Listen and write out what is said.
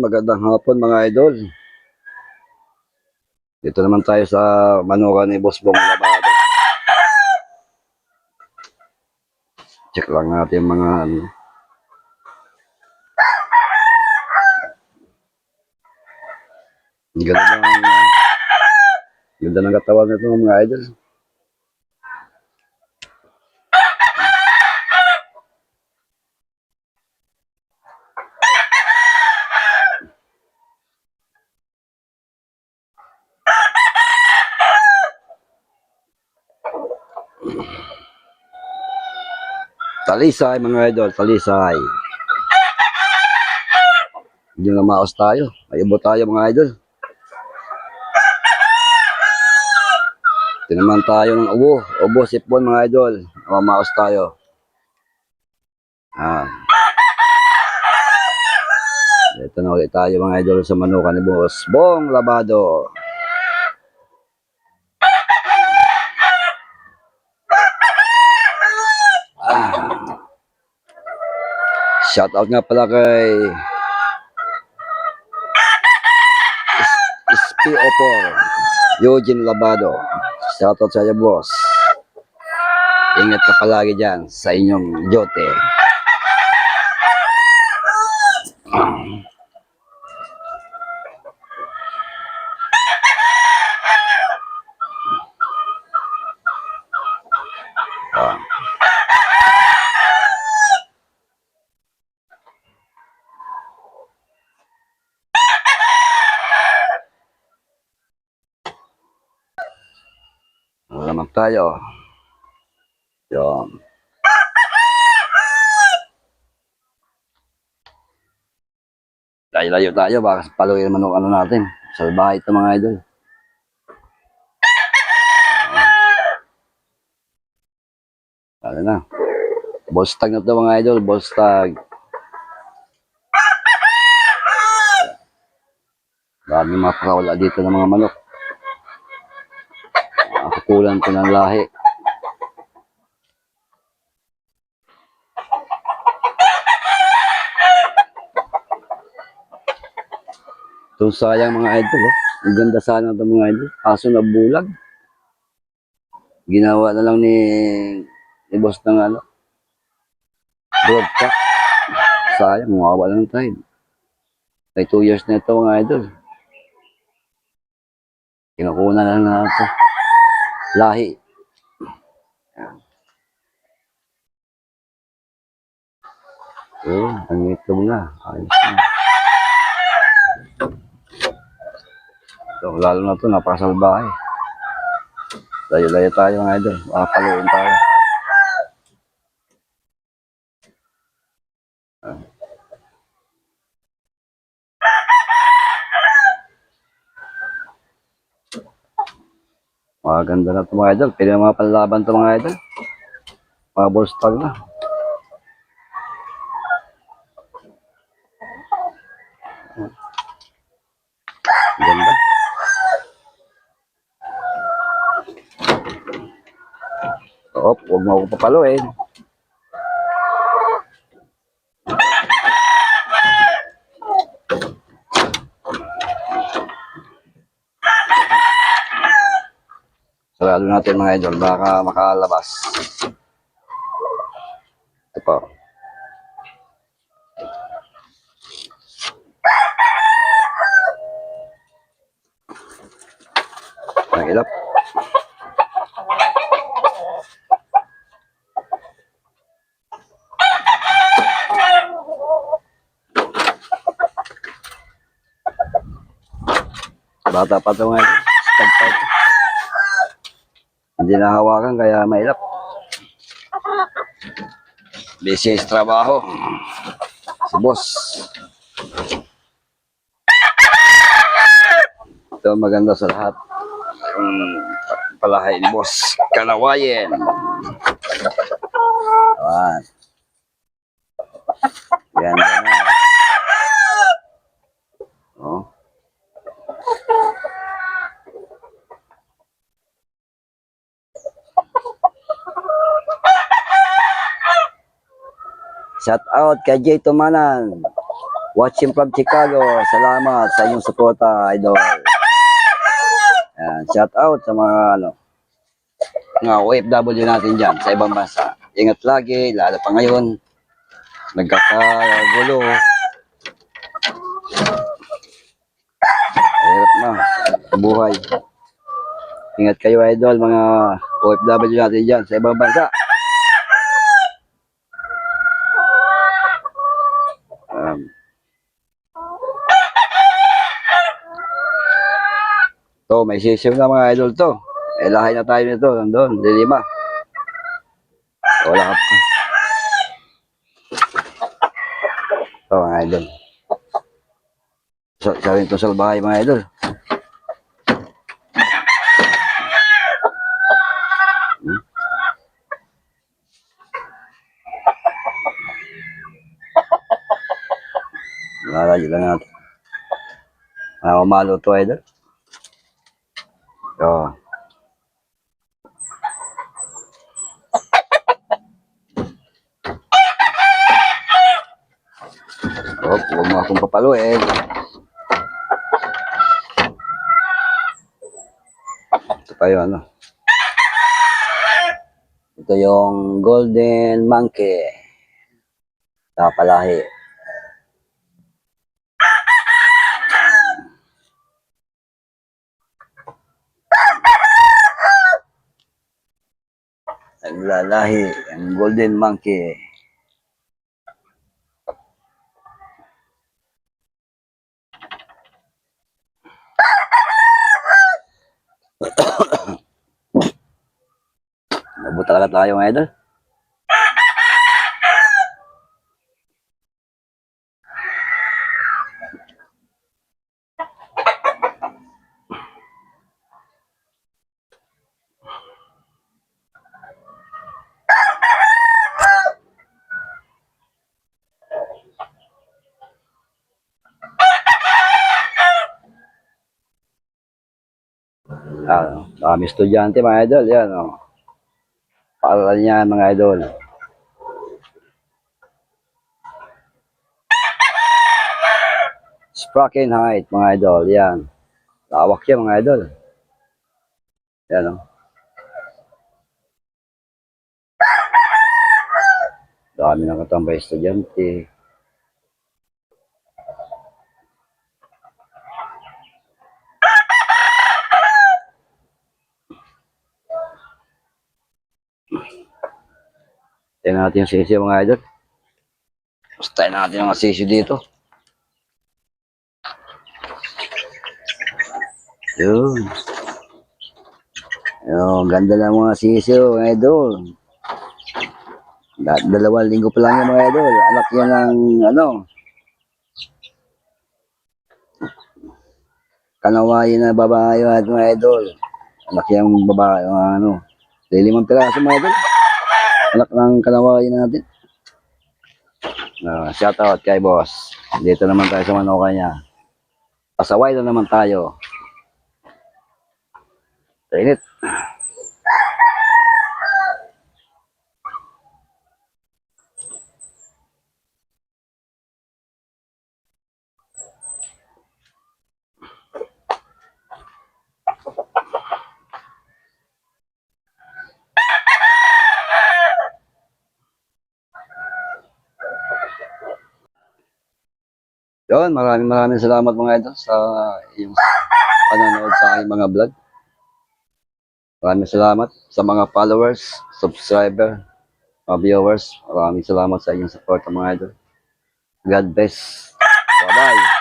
magandang hapon mga idol. Dito naman tayo sa manukan ni Boss Bong Labado. Check lang natin mga ganda ng katawan nito mga idol. Talisay mga idol, talisay. Hindi na maos tayo. Ayubo tayo mga idol. Tinaman tayo ng ubo sipon mga idol. Mamaos tayo. Ito na ulit tayo mga idol sa manukan ni Boss Bong Labado. Shout out nga pala kay SPO4 Eugene Labado. Shout out sa iyo boss. Ingat ka palagi dyan sa inyong jote. Naman tayo. Yan. Layo-layo tayo, baka paluin naman ang ano natin. Salbahe ito mga idol. Ano na. Bostag na ito mga idol, bostag. Dami mga pakawala dito ng mga manok. Kukulan ko ng lahi. Ito sayang mga idol. Ang ganda sana ito mga idol. Kaso nabulag. Ginawa na lang ni boss ng ano. Broadcast. Sayang, mawawala ng time. May 2 years na ito mga idol. Kinukunan na lang na ito. Lahi. Ang ito nga. Ayos na. So, lalo na ito, napakasalbahe. Layo-layo tayo mga idol. Makapaluin tayo. Maganda na ito mga idol. Pwede na mga panlaban ito mga idol. Mga ballstag na. Ganda. Huwag mo ako papaluin. Sarado natin mga idol, baka makalabas. Ito po. Ang ilap. Bata pa ito mga idol. Hindi nahawakan kaya mailap. Busy sa trabaho. Si boss. Ito maganda sa lahat. Yung palahay ni boss. Kanawayen. Ayan. Ganda na. Oh. Shout out kay Jay Tumanan. Watching from Chicago. Salamat sa inyong suporta, idol. Yan, shout out sa mga mga OFW natin dyan sa ibang bansa. Ingat lagi, lalo pa ngayon. Nagkakagulo. Hirap na sa buhay. Ingat kayo, idol, mga OFW natin dyan sa ibang bansa. To, may sisiw na mga idol to. Lahay na tayo nito, nandun, lilima. Wala ka pa. Ito mga idol. Sa rin to sa bahay mga idol. Lalayo lang natin. Umalo to idol. Ito. Huwag mo akong papaluin. Ito pa yun, Ito yung golden monkey. Nakapalahi. Naglalahi ang golden monkey. Mabuti talaga tayo mga idol. Kami estudyante mga idol, yan Paaralan niya mga idol. Spraken Height mga idol, yan. Lawak yan mga idol. Yan Dami ng katambay estudyante. Tingnan natin yung sisyo mga idol. Gustahin natin yung sisyo dito. Yun. Yung ganda ng mga sisyo mga idol. 2 linggo pa lang yung mga idol. Anak yan ng kanawain na babae at mga idol. Anak yan babae yung 5 piraso mga idol. Anak ng kanawain natin. Shout out kay boss. Dito naman tayo sa Manoka niya. Pasaway na naman tayo. Init. Yun, maraming salamat mga idol sa iyong panonood sa aking mga vlog. Maraming salamat sa mga followers, subscriber, mga viewers. Maraming salamat sa inyong support mga idol. God bless. Bye-bye.